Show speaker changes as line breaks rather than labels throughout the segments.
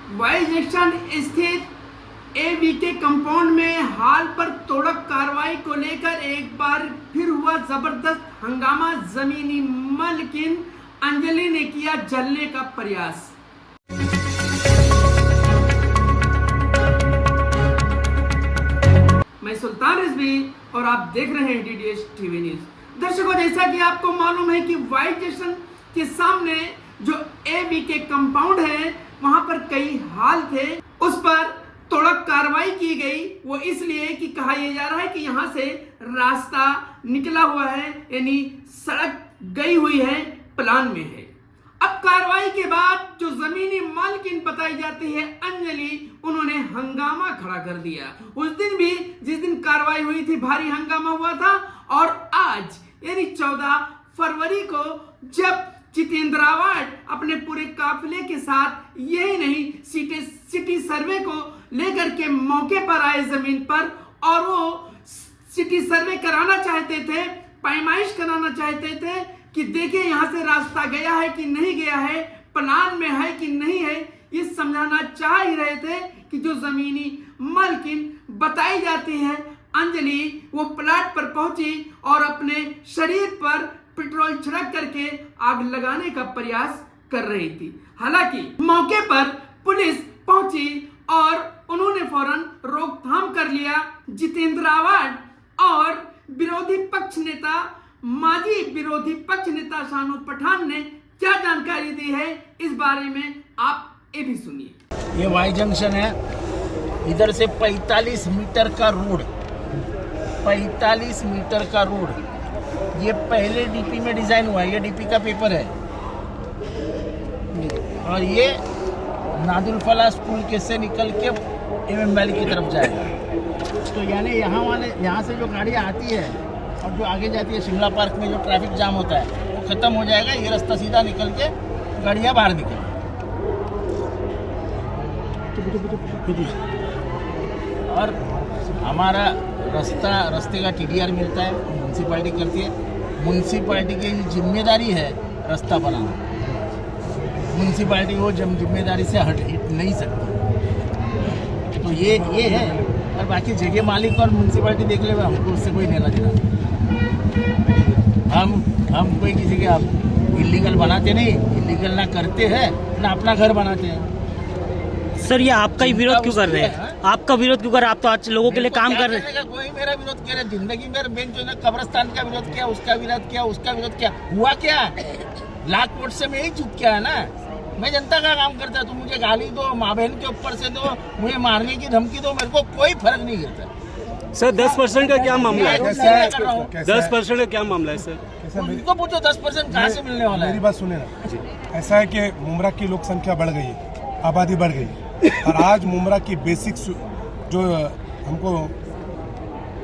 Y junction स्थित एवीके compound में हाल पर तोड़क कार्रवाई को लेकर एक बार फिर हुआ जबरदस्त हंगामा। जमीनी मालकिन अंजलि ने किया जलने का प्रयास। मैं सुल्तान रिजवी और आप देख रहे हैं डीडीएच टीवी न्यूज। दर्शकों, जैसा कि आपको मालूम है कि वाई जंक्शन के सामने जो एवीके कंपाउंड है वहां पर कई हाल थे, उस पर तोड़क कार्रवाई की गई। वो इसलिए कि कहा यह जा रहा है कि यहां से रास्ता निकला हुआ है, यानी सड़क गई हुई है, प्लान में है। अब कार्रवाई के बाद जो जमीनी मालकिन बताई जाती है अंजलि, उन्होंने हंगामा खड़ा कर दिया। उस दिन भी जिस दिन कार्रवाई हुई थी भारी हंगामा हुआ था, और आज यानी 14 फरवरी को जब जितेंद्र अवार्ड अपने पूरे काफिले के साथ यही नहीं सिटी सर्वे को लेकर के मौके पर आए जमीन पर, और वो सिटी सर्वे कराना चाहते थे, पैमाइश कराना चाहते थे कि देखिए यहां से रास्ता गया है कि नहीं गया है, प्लान में है कि नहीं है। ये समझाना चाह ही रहे थे कि जो जमीनी मालकिन बताई जाती है अंजलि, वो प्लाट पर पहुंची और अपने शरीर पर पेट्रोल छिड़क करके आग लगाने का प्रयास कर रही थी। हालांकि मौके पर पुलिस पहुंची और उन्होंने फौरन रोकथाम कर लिया। जितेंद्र अवार्ड और विरोधी पक्ष नेता, माजी विरोधी पक्ष नेता शानू पठान ने क्या जानकारी दी है, इस बारे में आप ये भी सुनिए।
ये वाई जंक्शन है, इधर से 45 मीटर का रोड, 45 मीटर का रोड, ये पहले डीपी में डिजाइन हुआ है। ये डीपी का पेपर है और ये नादुल फला स्कूल के से निकल के एमएम वैली की तरफ जाएगा। तो यानी यहाँ से जो गाड़ियाँ आती है और जो आगे जाती है शिमला पार्क में जो ट्रैफिक जाम होता है वो खत्म हो जाएगा। ये रास्ता सीधा निकल के गाड़ियाँ बाहर निकलेंगी। और हमारा रास्ते का टीडीआर मिलता है, म्यूनसिपालिटी करती है। म्यूनसिपालिटी की जिम्मेदारी है रास्ता बनाना, म्यूनसिपालिटी वो जिम्मेदारी से हट नहीं सकती। तो ये है, और बाकी जगह मालिक और म्यूनसिपालिटी देख ले, हमको उससे कोई लेना देना। हम कोई किसी के इलीगल बनाते नहीं, इलीगल ना करते हैं ना अपना घर बनाते हैं।
सर, ये आपका ही विरोध क्यों कर रहे हैं? आपका विरोध क्यों कर रहे हैं? आप तो आज लोगों के लिए काम कर रहे हैं।
कोई मेरा विरोध कर रहे, जिंदगी में बेंच जो है कब्रिस्तान का विरोध किया, उसका विरोध किया, उसका विरोध किया, हुआ क्या? लाख वोट से मैं ही चुप किया है ना। मैं जनता का काम करता, तुम मुझे गाली दो, माँ बहन के ऊपर से दो, मुझे मारने की धमकी दो, मेरे को कोई फर्क नहीं गिरता।
सर, 10% का क्या मामला है? 10% का क्या मामला है सर?
उनको पूछो 10% कहाँ से मिलने वाला है।
मेरी बात सुने ना, ऐसा है कि मुमरा की लोक संख्या बढ़ गई है, आबादी बढ़ गई, और आज मुमरा की बेसिक जो हमको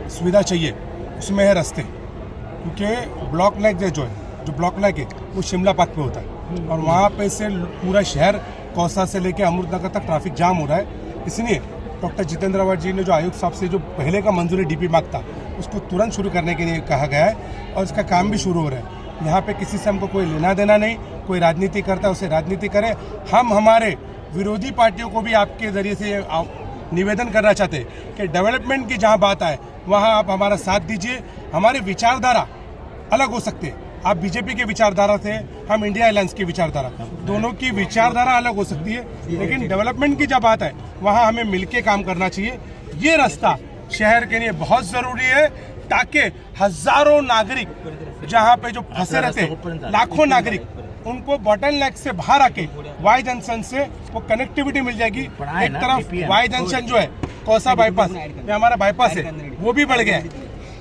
सुविधा चाहिए उसमें है रास्ते। क्योंकि ब्लॉक नेक जो ब्लॉक नेक है वो शिमला पार्क पे होता है, और वहाँ पे से पूरा शहर कौसा से लेके अमृतनगर तक ट्रैफिक जाम हो रहा है। इसलिए डॉक्टर जितेंद्र अवार्ड जी ने जो आयुक्त साहब से जो पहले का मंजूरी डीपी मांगता उसको तुरंत शुरू करने के लिए कहा गया है, और इसका काम भी शुरू हो रहा है। यहाँ पे किसी से हमको कोई लेना देना नहीं, कोई राजनीति करता है उसे राजनीति करे। हम हमारे विरोधी पार्टियों को भी आपके जरिए से निवेदन करना चाहते हैं कि डेवलपमेंट की जहां बात आए वहां आप हमारा साथ दीजिए। हमारे विचारधारा अलग हो सकते हैं, आप बीजेपी के विचारधारा से, हम इंडिया अलायंस की विचारधारा, दोनों की विचारधारा अलग हो सकती है, लेकिन डेवलपमेंट की जब बात है वहां हमें मिलकर काम करना चाहिए। ये रास्ता शहर के लिए बहुत जरूरी है, ताकि हजारों नागरिक जहां पे जो फंसे रहते, लाखों नागरिक, उनको बोटलनेक से बाहर आके वाई जंक्शन से वो कनेक्टिविटी मिल जाएगी। एक तरफ वाई जंक्शन जो है कौसा बाईपास, ये हमारा बाईपास है, वो भी बढ़ गया है,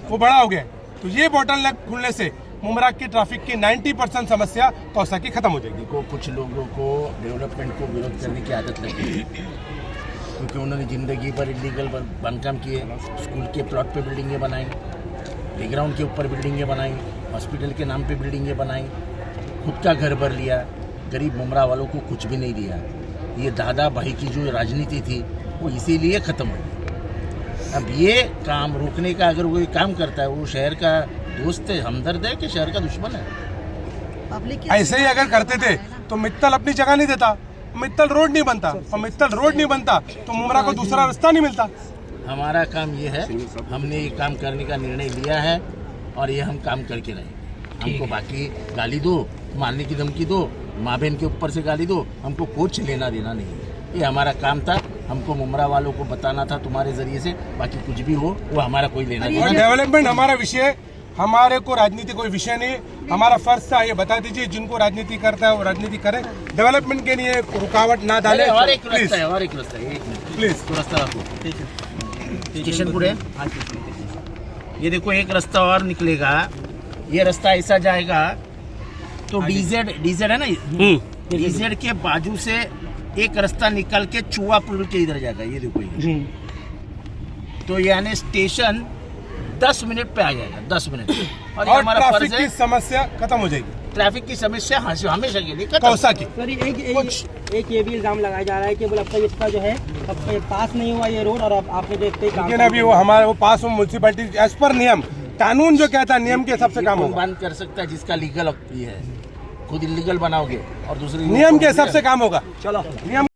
वो बड़ा हो गया है। तो ये बोटलनेक खुलने से मुमरा की ट्रैफिक की 90% समस्या कौसा की खत्म हो जाएगी।
कुछ लोगों को डेवलपमेंट को विरोध करने की आदत लगी है, क्योंकि उन्होंने जिंदगी पर इलीगल बांधकाम किए। स्कूल के प्लॉट पे बिल्डिंगें बनाई, प्लेग्राउंड के ऊपर बिल्डिंगें बनाई, हॉस्पिटल के नाम पे बिल्डिंगें बनाई, खुद का घर भर लिया, गरीब मुमरा वालों को कुछ भी नहीं दिया। ये दादा भाई की जो राजनीति थी वो इसीलिए ख़त्म हो गई। अब ये काम रोकने का अगर कोई काम करता है, वो शहर का दोस्त है, हमदर्द है कि शहर का दुश्मन है?
ऐसे ही अगर करते थे तो मित्तल अपनी जगह नहीं देता, मित्तल रोड नहीं बनता, और मित्तल रोड नहीं बनता तो मुमरा को दूसरा रास्ता नहीं मिलता।
हमारा काम ये है, हमने ये काम करने का निर्णय लिया है और ये हम काम करके रहेंगे। हमको बाकी गाली दो, मारने की धमकी दो, माँ बहन के ऊपर से गाली दो, हमको कुछ लेना देना नहीं है। ये हमारा काम था, हमको मुमरा वालों को बताना था तुम्हारे जरिए से, बाकी कुछ भी हो वो हमारा कोई लेना देना नहीं।
डेवलपमेंट हमारा विषय, हमारे को राजनीति कोई विषय नहीं। हमारा फर्ज था, ये बता दीजिए जिनको राजनीति करता है वो राजनीति करे, डेवलपमेंट के लिए रुकावट ना डाले।
और एक
प्लीज
रास्ता है, और एक रास्ता है, एक मिनट
प्लीज
तो रास्ता रखो। स्टेशन है, ये देखो एक रास्ता और निकलेगा, ये रास्ता ऐसा जाएगा तो डीजेड है ना, डीजेड के बाजू से एक रास्ता निकल के चुआ पुल के इधर जाएगा। ये देखो ये, तो यानी स्टेशन 10 मिनट पे आ जाएगा, 10 मिनट। और ये
और
हमारा
ट्रैफिक
फर्ज
की
है,
समस्या खत्म हो जाएगी।
ट्रैफिक की समस्या हमेशा के लिए खत्म।
कौसा की
सर एक ये भी इल्जाम लगाया जा रहा है कि बोला अब तक इसका जो है अब तक पास नहीं हुआ ये रोड, और अब आपने जो इतने काम
लेकिन अभी वो हमारे वो पास म्यूनसिपैलिटी एज पर नियम, कानून जो कहता है नियम के हिसाब से काम
कौन
होगा।
बंद कर सकता है जिसका लीगल ये है? खुद इलीगल बनाओगे और दूसरी
नियम के हिसाब से काम होगा।
चलो
नियम